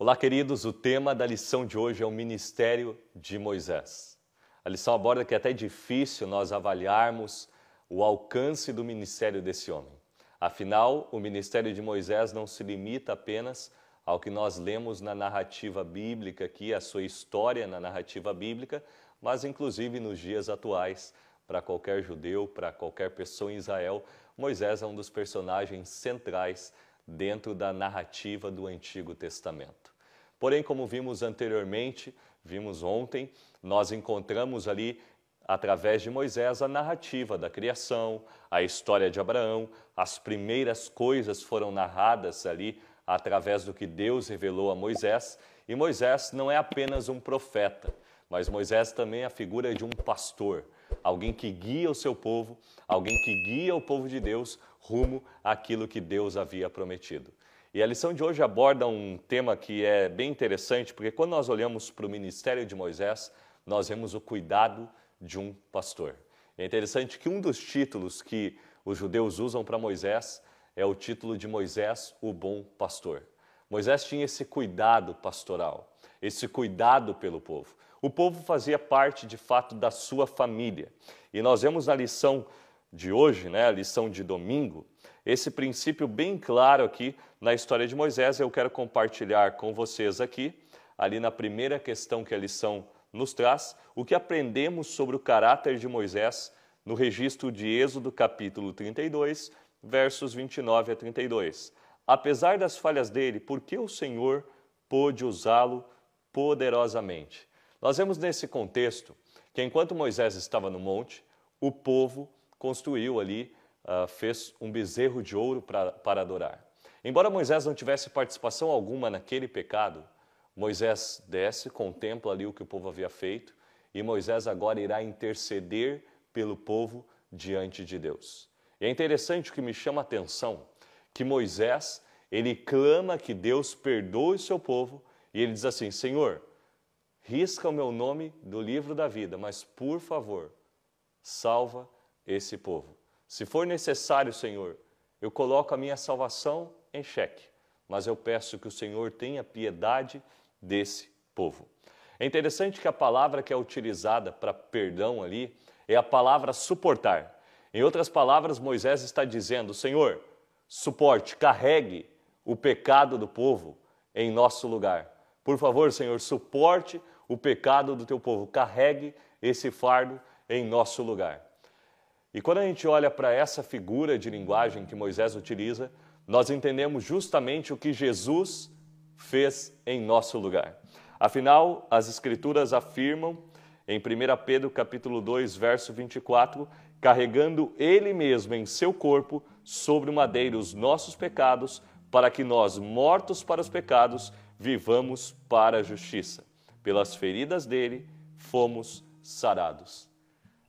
Olá, queridos. O tema da lição de hoje é o ministério de Moisés. A lição aborda que é até difícil nós avaliarmos o alcance do ministério desse homem. Afinal, o ministério de Moisés não se limita apenas ao que nós lemos na narrativa bíblica aqui, a sua história na narrativa bíblica, mas inclusive nos dias atuais, para qualquer judeu, para qualquer pessoa em Israel, Moisés é um dos personagens centrais dentro da narrativa do Antigo Testamento. Porém, como vimos anteriormente, vimos ontem, nós encontramos ali, através de Moisés, a narrativa da criação, a história de Abraão, as primeiras coisas foram narradas ali através do que Deus revelou a Moisés, e Moisés não é apenas um profeta, mas Moisés também é a figura de um pastor, alguém que guia o seu povo, alguém que guia o povo de Deus rumo àquilo que Deus havia prometido. E a lição de hoje aborda um tema que é bem interessante, porque quando nós olhamos para o ministério de Moisés, nós vemos o cuidado de um pastor. É interessante que um dos títulos que os judeus usam para Moisés é o título de Moisés, o bom pastor. Moisés tinha esse cuidado pastoral, esse cuidado pelo povo. O povo fazia parte, de fato, da sua família. E nós vemos na lição de hoje, a lição de domingo, esse princípio bem claro aqui na história de Moisés. Eu quero compartilhar com vocês aqui, ali na primeira questão que a lição nos traz, o que aprendemos sobre o caráter de Moisés no registro de Êxodo capítulo 32, versos 29 a 32. Apesar das falhas dele, por que o Senhor pôde usá-lo poderosamente? Nós vemos nesse contexto que enquanto Moisés estava no monte, o povo construiu ali, fez um bezerro de ouro para adorar. Embora Moisés não tivesse participação alguma naquele pecado, Moisés desce, contempla ali o que o povo havia feito, e Moisés agora irá interceder pelo povo diante de Deus. E é interessante, o que me chama a atenção, que Moisés, ele clama que Deus perdoe o seu povo, e ele diz assim: Senhor, risca o meu nome do livro da vida, mas por favor, salva esse povo. Se for necessário, Senhor, eu coloco a minha salvação em xeque, mas eu peço que o Senhor tenha piedade desse povo. É interessante que a palavra que é utilizada para perdão ali é a palavra suportar. Em outras palavras, Moisés está dizendo: Senhor, suporte, carregue o pecado do povo em nosso lugar. Por favor, Senhor, suporte o pecado do teu povo, carregue esse fardo em nosso lugar. E quando a gente olha para essa figura de linguagem que Moisés utiliza, nós entendemos justamente o que Jesus fez em nosso lugar. Afinal, as Escrituras afirmam, em 1 Pedro capítulo 2, verso 24, carregando Ele mesmo em seu corpo sobre o madeiro os nossos pecados, para que nós, mortos para os pecados, vivamos para a justiça. Pelas feridas dele, fomos sarados.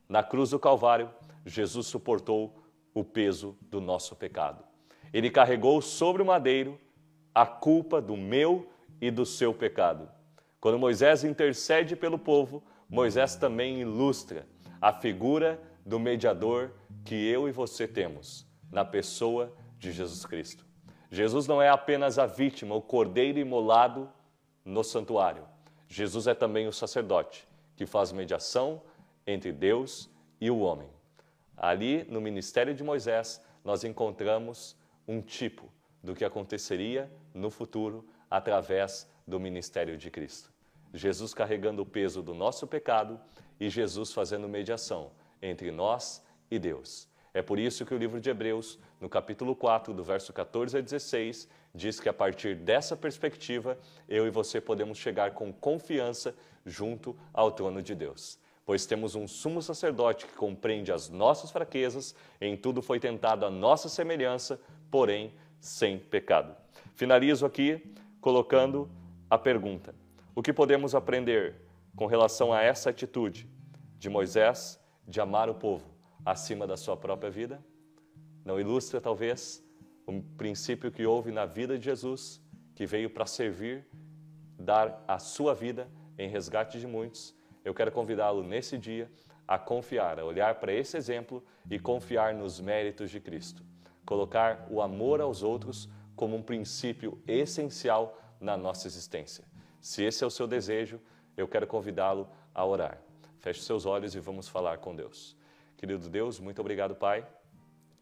Na cruz do Calvário, Jesus suportou o peso do nosso pecado. Ele carregou sobre o madeiro a culpa do meu e do seu pecado. Quando Moisés intercede pelo povo, Moisés também ilustra a figura do mediador que eu e você temos, na pessoa de Jesus Cristo. Jesus não é apenas a vítima, o cordeiro imolado no santuário. Jesus é também o sacerdote, que faz mediação entre Deus e o homem. Ali, no ministério de Moisés, nós encontramos um tipo do que aconteceria no futuro através do ministério de Cristo. Jesus carregando o peso do nosso pecado e Jesus fazendo mediação entre nós e Deus. É por isso que o livro de Hebreus, no capítulo 4, do verso 14 a 16, diz que a partir dessa perspectiva, eu e você podemos chegar com confiança junto ao trono de Deus. Pois temos um sumo sacerdote que compreende as nossas fraquezas, em tudo foi tentado a nossa semelhança, porém sem pecado. Finalizo aqui colocando a pergunta: o que podemos aprender com relação a essa atitude de Moisés de amar o povo acima da sua própria vida? Não ilustra, talvez, um princípio que houve na vida de Jesus, que veio para servir, dar a sua vida em resgate de muitos? Eu quero convidá-lo nesse dia a confiar, a olhar para esse exemplo e confiar nos méritos de Cristo. Colocar o amor aos outros como um princípio essencial na nossa existência. Se esse é o seu desejo, eu quero convidá-lo a orar. Feche seus olhos e vamos falar com Deus. Querido Deus, muito obrigado, Pai,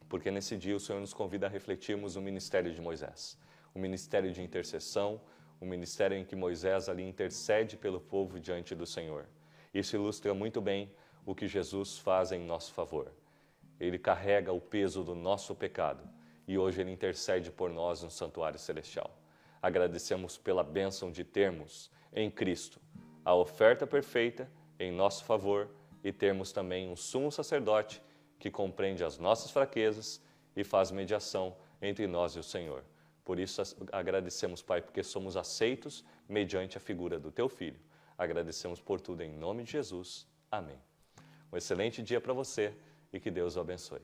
porque nesse dia o Senhor nos convida a refletirmos o ministério de Moisés, o ministério de intercessão, o ministério em que Moisés ali intercede pelo povo diante do Senhor. Isso ilustra muito bem o que Jesus faz em nosso favor. Ele carrega o peso do nosso pecado e hoje Ele intercede por nós no santuário celestial. Agradecemos pela bênção de termos em Cristo a oferta perfeita em nosso favor e termos também um sumo sacerdote que compreende as nossas fraquezas e faz mediação entre nós e o Senhor. Por isso agradecemos, Pai, porque somos aceitos mediante a figura do Teu Filho. Agradecemos por tudo em nome de Jesus. Amém. Um excelente dia para você e que Deus o abençoe.